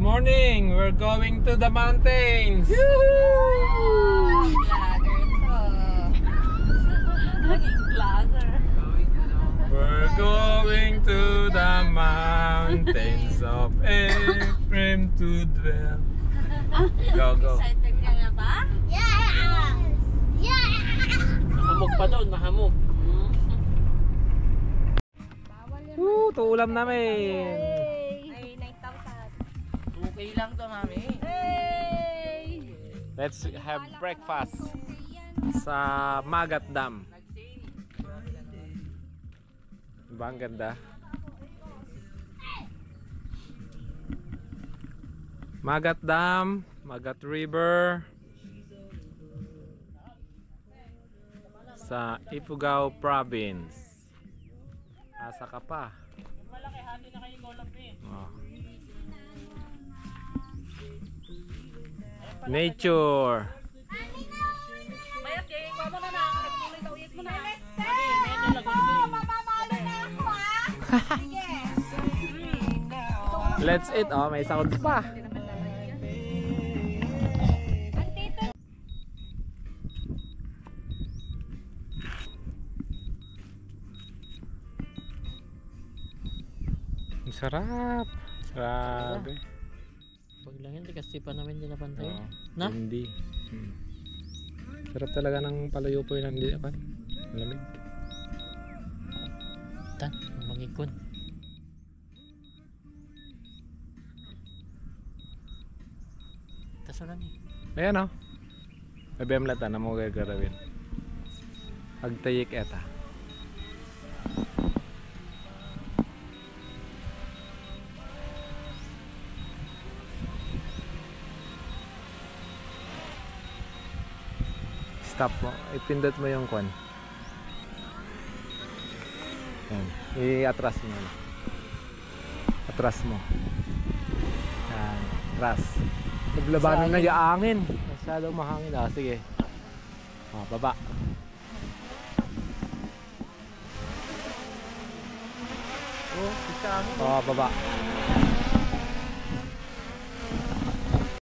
morning! We're going to the mountains! Vlogger to. Naging vlogger. We're going to the mountains of Ephraim to dwell. Go, go. Excited ka na ba? Yeah! Yeah! Mahamog pa doon, mahamog. Tuulam namin! Ay, 9,000. Okay lang to, mami. Hey! Let's have breakfast sa Magat Dam. Diba ang ganda? Magat Dam, Magat River sa Ifugao Province. Asa ka pa? Malaki, hati na kayo golap eh. Oh. Nature. Mayat, kaya ikaw mo na nakakatuloy na uyit mo na. Mamamalo na ako ah! Sige! Let's eat. Oh, may sounds pa. Ang sarap. Grabe. Pag lang hindi kasi pa namin din napantay. Oh, Na? hindi. Sarap talaga ng palayupoy ng hindi pa. Malamig. Tan, mangikon. Taso lang eh. Ayan oh. Abem lata na mo gagawin. Agtayik eta. Stop mo. Ipindot mo yung kwan. Yan. I-atras mo. Atras mo. Yan. Atras. Naglabanan na yung angin. Masyadong mahangin. Ah, sige. Oh, baba. Oh, kita mo. Oh, baba.